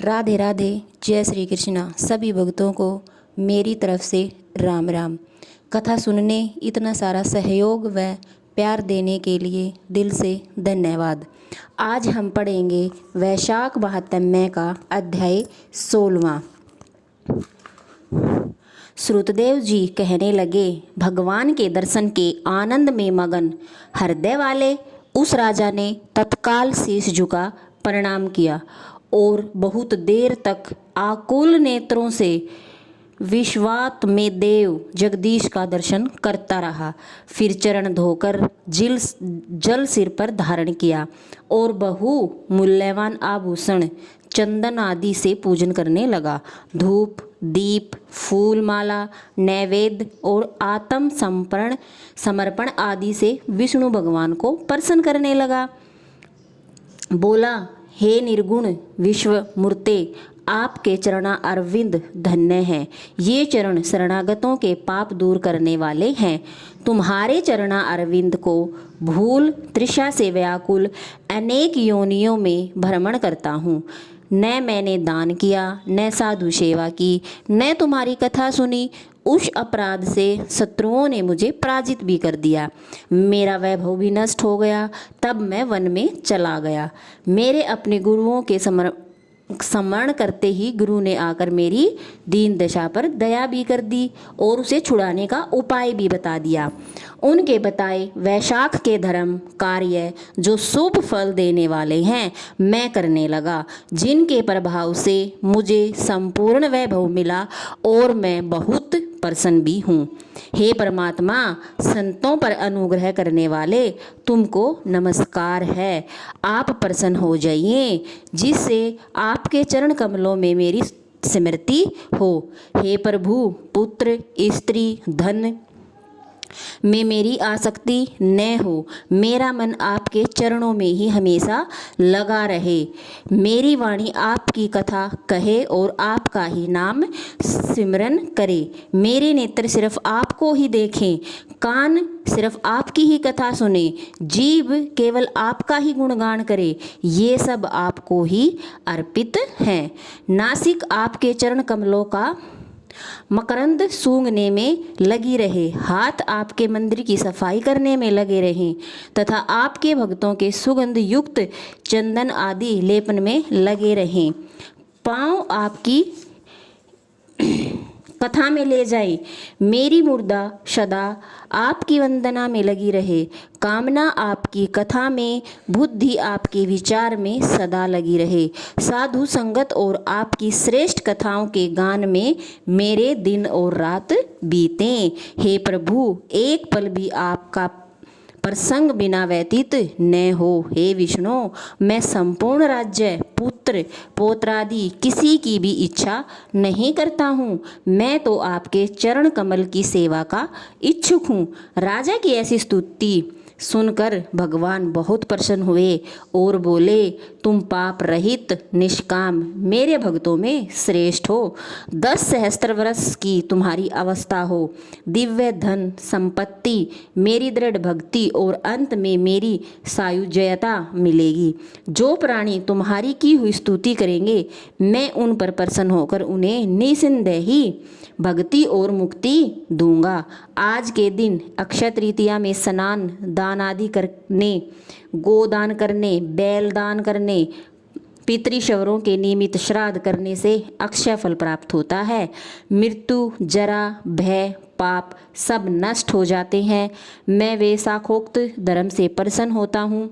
राधे राधे। जय श्री कृष्णा। सभी भक्तों को मेरी तरफ से राम राम। कथा सुनने, इतना सारा सहयोग व प्यार देने के लिए दिल से धन्यवाद। आज हम पढ़ेंगे वैशाख महात्म्य का अध्याय 16वां। श्रुतदेव जी कहने लगे, भगवान के दर्शन के आनंद में मगन हृदय वाले उस राजा ने तत्काल शीश झुका प्रणाम किया और बहुत देर तक आकुल नेत्रों से विश्वात में देव जगदीश का दर्शन करता रहा। फिर चरण धोकर जल सिर पर धारण किया और बहु मूल्यवान आभूषण चंदन आदि से पूजन करने लगा। धूप, दीप, फूल माला, नैवेद्य और आत्म समर्पण आदि से विष्णु भगवान को प्रसन्न करने लगा। बोला, हे निर्गुण विश्व मूर्ते, आपके चरणा अरविंद धन्य हैं। ये चरण शरणागतों के पाप दूर करने वाले हैं। तुम्हारे चरणा अरविंद को भूल तृषा से व्याकुल अनेक योनियों में भ्रमण करता हूँ। न मैंने दान किया, न साधु सेवा की, न तुम्हारी कथा सुनी। उस अपराध से शत्रुओं ने मुझे पराजित भी कर दिया। मेरा वैभव भी नष्ट हो गया। तब मैं वन में चला गया। मेरे अपने गुरुओं के स्मरण करते ही गुरु ने आकर मेरी दीन दशा पर दया भी कर दी और उसे छुड़ाने का उपाय भी बता दिया। उनके बताए वैशाख के धर्म कार्य जो शुभ फल देने वाले हैं मैं करने लगा, जिनके प्रभाव से मुझे संपूर्ण वैभव मिला और मैं बहुत प्रसन्न भी हूँ। हे परमात्मा, संतों पर अनुग्रह करने वाले, तुमको नमस्कार है। आप प्रसन्न हो जाइए, जिससे आपके चरण कमलों में मेरी स्मृति हो। हे प्रभु, पुत्र, स्त्री, धन में मेरी आसक्ति न हो। मेरा मन आपके चरणों में ही हमेशा लगा रहे। मेरी वाणी आपकी कथा कहे और आपका ही नाम सिमरन करे। मेरे नेत्र सिर्फ आपको ही देखें, कान सिर्फ आपकी ही कथा सुने, जीभ केवल आपका ही गुणगान करे। ये सब आपको ही अर्पित हैं। नासिक आपके चरण कमलों का मकरंद सूंघने में लगी रहे, हाथ आपके मंदिर की सफाई करने में लगे रहें तथा आपके भक्तों के सुगंध युक्त चंदन आदि लेपन में लगे रहें। पाँव आपकी कथा में ले जाए। मेरी मुर्दा सदा आपकी वंदना में लगी रहे। कामना आपकी कथा में, बुद्धि आपके विचार में सदा लगी रहे। साधु संगत और आपकी श्रेष्ठ कथाओं के गान में मेरे दिन और रात बीतें। हे प्रभु, एक पल भी आपका प्रसंग बिना व्यतीत न हो। हे विष्णु, मैं संपूर्ण राज्य, पुत्र पौत्रादि किसी की भी इच्छा नहीं करता हूँ। मैं तो आपके चरण कमल की सेवा का इच्छुक हूँ। राजा की ऐसी स्तुति सुनकर भगवान बहुत प्रसन्न हुए और बोले, तुम पाप रहित निष्काम मेरे भक्तों में श्रेष्ठ हो। 10 सहस्त्र वर्ष की तुम्हारी अवस्था हो, दिव्य धन संपत्ति, मेरी दृढ़ भक्ति और अंत में मेरी सायुज्यता मिलेगी। जो प्राणी तुम्हारी की हुई स्तुति करेंगे, मैं उन पर प्रसन्न होकर उन्हें निसंदेह ही भक्ति और मुक्ति दूंगा। आज के दिन अक्षय तृतीया में स्नान, दान आदि करने, गोदान करने, बैल दान करने, पितृशवरों के निमित्त श्राद्ध करने से अक्षय फल प्राप्त होता है। मृत्यु, जरा, भय, पाप सब नष्ट हो जाते हैं। मैं वैशाखोक्त धर्म से प्रसन्न होता हूँ,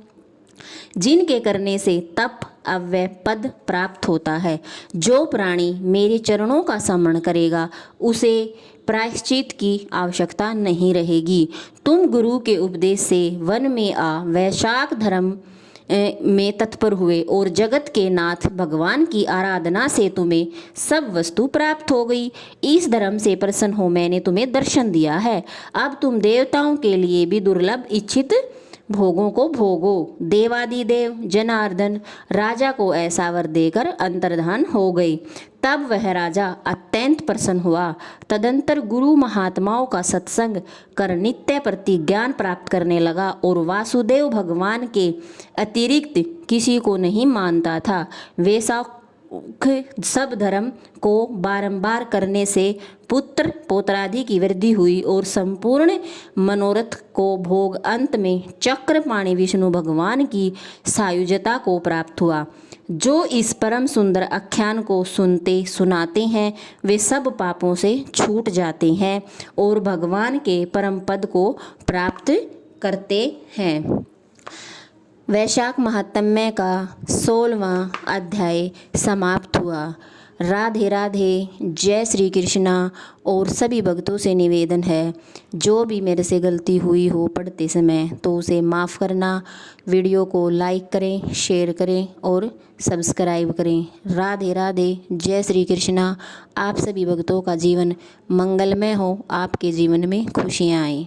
जिनके करने से तप अव्यय पद प्राप्त होता है। जो प्राणी मेरे चरणों का स्मरण करेगा, उसे प्रायश्चित की आवश्यकता नहीं रहेगी। तुम गुरु के उपदेश से वन में आ वैशाख धर्म में तत्पर हुए और जगत के नाथ भगवान की आराधना से तुम्हें सब वस्तु प्राप्त हो गई। इस धर्म से प्रसन्न हो मैंने तुम्हें दर्शन दिया है। अब तुम देवताओं के लिए भी दुर्लभ इच्छित भोगों को भोगो। देवादिदेव जनार्दन राजा को ऐसा वर देकर अंतर्धान हो गए। तब वह राजा अत्यंत प्रसन्न हुआ। तदंतर गुरु महात्माओं का सत्संग कर नित्य प्रति ज्ञान प्राप्त करने लगा और वासुदेव भगवान के अतिरिक्त किसी को नहीं मानता था। सब धर्म को बारंबार करने से पुत्र पौत्रादि की वृद्धि हुई और संपूर्ण मनोरथ को भोग अंत में चक्रपाणि विष्णु भगवान की सायुज्यता को प्राप्त हुआ। जो इस परम सुंदर आख्यान को सुनते सुनाते हैं वे सब पापों से छूट जाते हैं और भगवान के परम पद को प्राप्त करते हैं। वैशाख महात्म्य का 16वां अध्याय समाप्त हुआ। राधे राधे, जय श्री कृष्णा। और सभी भक्तों से निवेदन है, जो भी मेरे से गलती हुई हो पढ़ते समय तो उसे माफ़ करना। वीडियो को लाइक करें, शेयर करें और सब्सक्राइब करें। राधे राधे, जय श्री कृष्णा। आप सभी भक्तों का जीवन मंगलमय हो, आपके जीवन में खुशियाँ आएँ।